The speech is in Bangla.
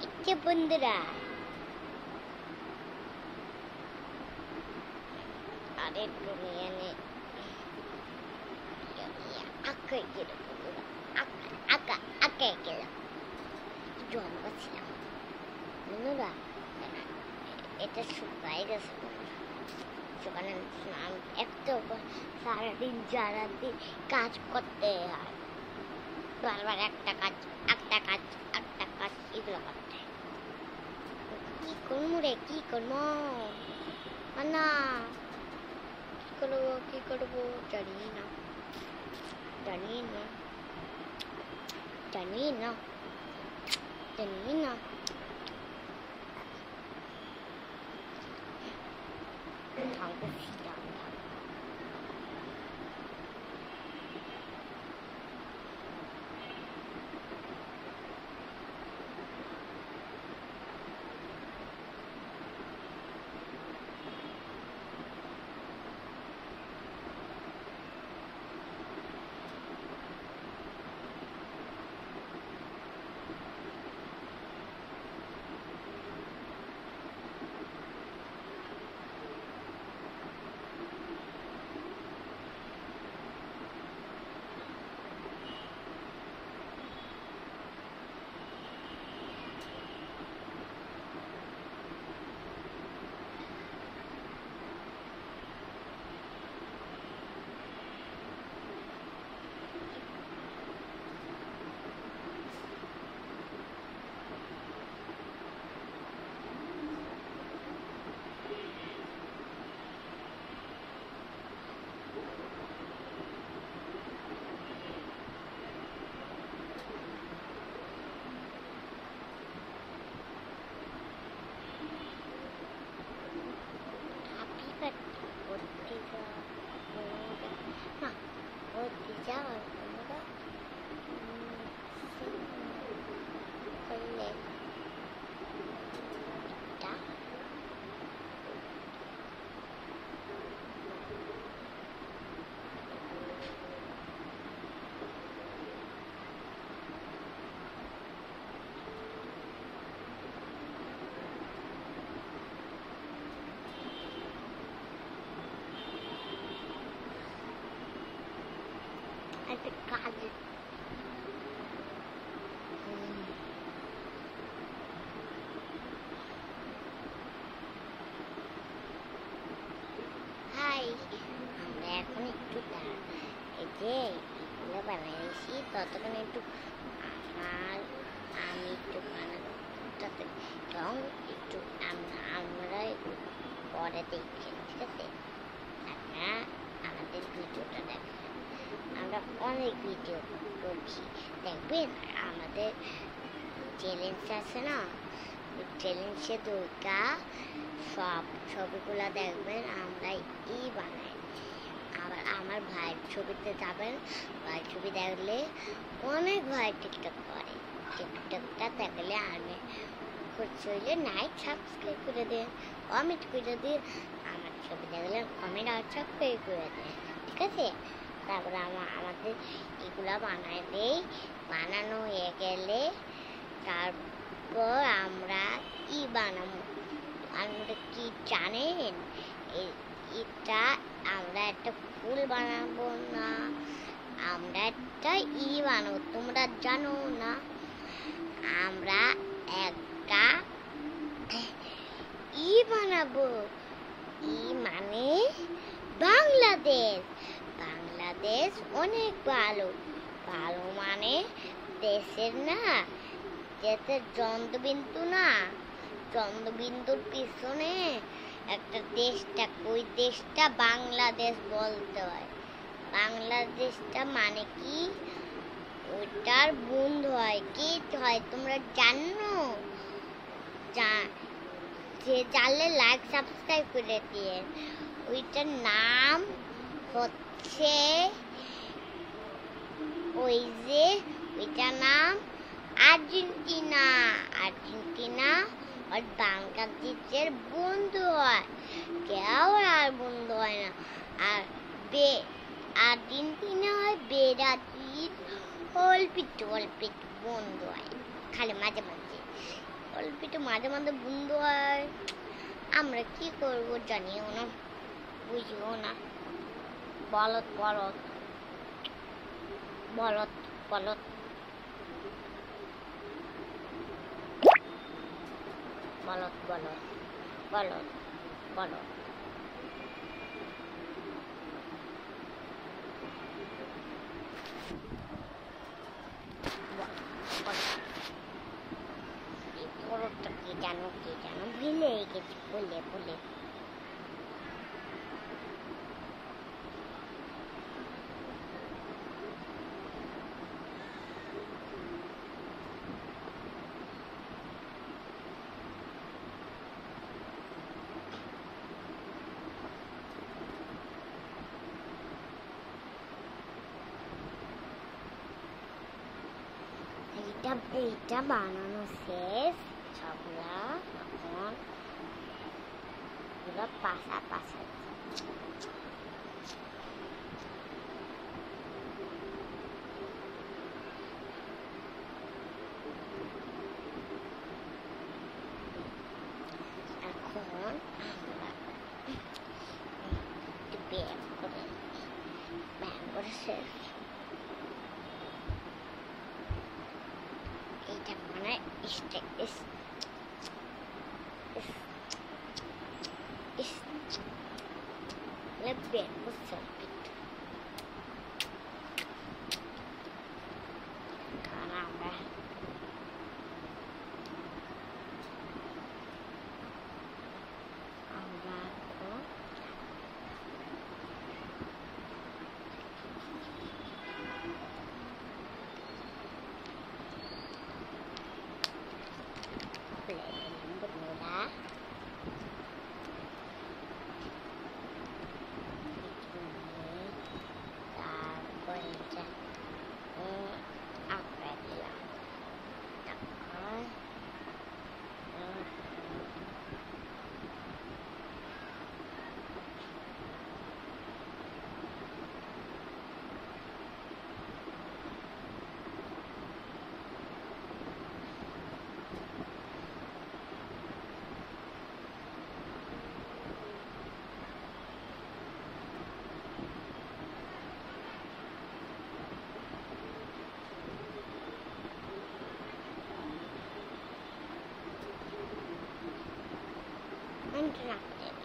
ইচ্ছে বন্ধুরা, আরে দুনিয়া নে আঁকে গেল বন্ধুরা, আঁকা আঁকে গেল জল করছিলাম বন্ধুরা। এটা শুকাই গেছে বন্ধুরা, শুকানো স্নান একটু সারাদিন সারাদিন কাজ করতে হয়, বারবার একটা কাজ একটা কাজ একটা কাজ এগুলো করতে হয়। কি করবো রে, কি করবো না, কি করবো জানি না, জানি না, জানি না, জানি না। থাকবো একটা কাজ। হাই, আমরা এখন একটু এই যে এগুলো বানাইছি, ততক্ষণ একটু আমি একটু বানাবো, এবং একটু আমরা পরে দেখছি, ঠিক আছে? আপনারা আমাদের ভিডিওটা দেখেন, আমরা অনেক ভিডিও করছি দেখবেন। আমাদের চ্যালেঞ্জ আছে না, ওই চ্যালেঞ্জে দুর্গা সব ছবিগুলো দেখবেন আমরা বানাই। আবার আমার ভাইয়ের ছবিতে যাবেন, ভাইয়ের ছবি দেখলে অনেক ভাই টিকটক করে, টিকটকটা দেখলে আমি খুশি হইলে নাইট সাবস্ক্রাইব করে দেন, কমেন্ট করে দিন, আমার ছবি দেখলে কমেন্ট আর সাবস্ক্রাইব করে দেন, ঠিক আছে? তারপরে আমাদের এগুলা বানাই দেই, বানানো হয়ে গেলে তারপর আমরা বানাবো। আমরা কি জানেন, এটা আমরা একটা ফুল বানাবো না, আমরা একটা বানাবো, তোমরা জানো না? আমরা একটা বানাবো, মানে বাংলাদেশ। বাংলাদেশ অনেক ভালো, ভালো মানে দেশের না, দেশের চন্দ্রবিন্দু না, চন্দ্রবিন্দুর পিছনে একটা দেশটা, ওই দেশটা বাংলাদেশ বলতে হয়। বাংলাদেশটা মানে কি, ওইটার বন্ধু হয়, কি হয় তোমরা জানো? যে জানলে লাইক সাবস্ক্রাইব করে দিয়ে। ওইটার নাম হচ্ছে ওইটার নাম আর্জেন্টিনা। আর্জেন্টিনা আর বাংলাদেশের বন্ধু হয়, কেউ আর বন্ধু হয় না। আর আর্জেন্টিনা হয় ব্রাজিল, অল্প একটু বন্ধু হয়, খালি মাঝে মাঝে অল্পিতে মাঝে মাঝে বন্ধ হয়, আমরা কি করবো জানিও না, বুঝিও না। বলত বলত বলত বলত বলত বলত বলত বলত এই বলদটা কি জানো ভুলে গেছি, ভুলে ভুলে। এইটা বানানো শেষ, সবগুলা এখন পুরো পাশা পাশা। এখন আমরা একটু ব্যায়াম করে শেষ। এইটা মানে ব্যায়াম করছে কারণ আমরা berdua apa dia tekan Interactive.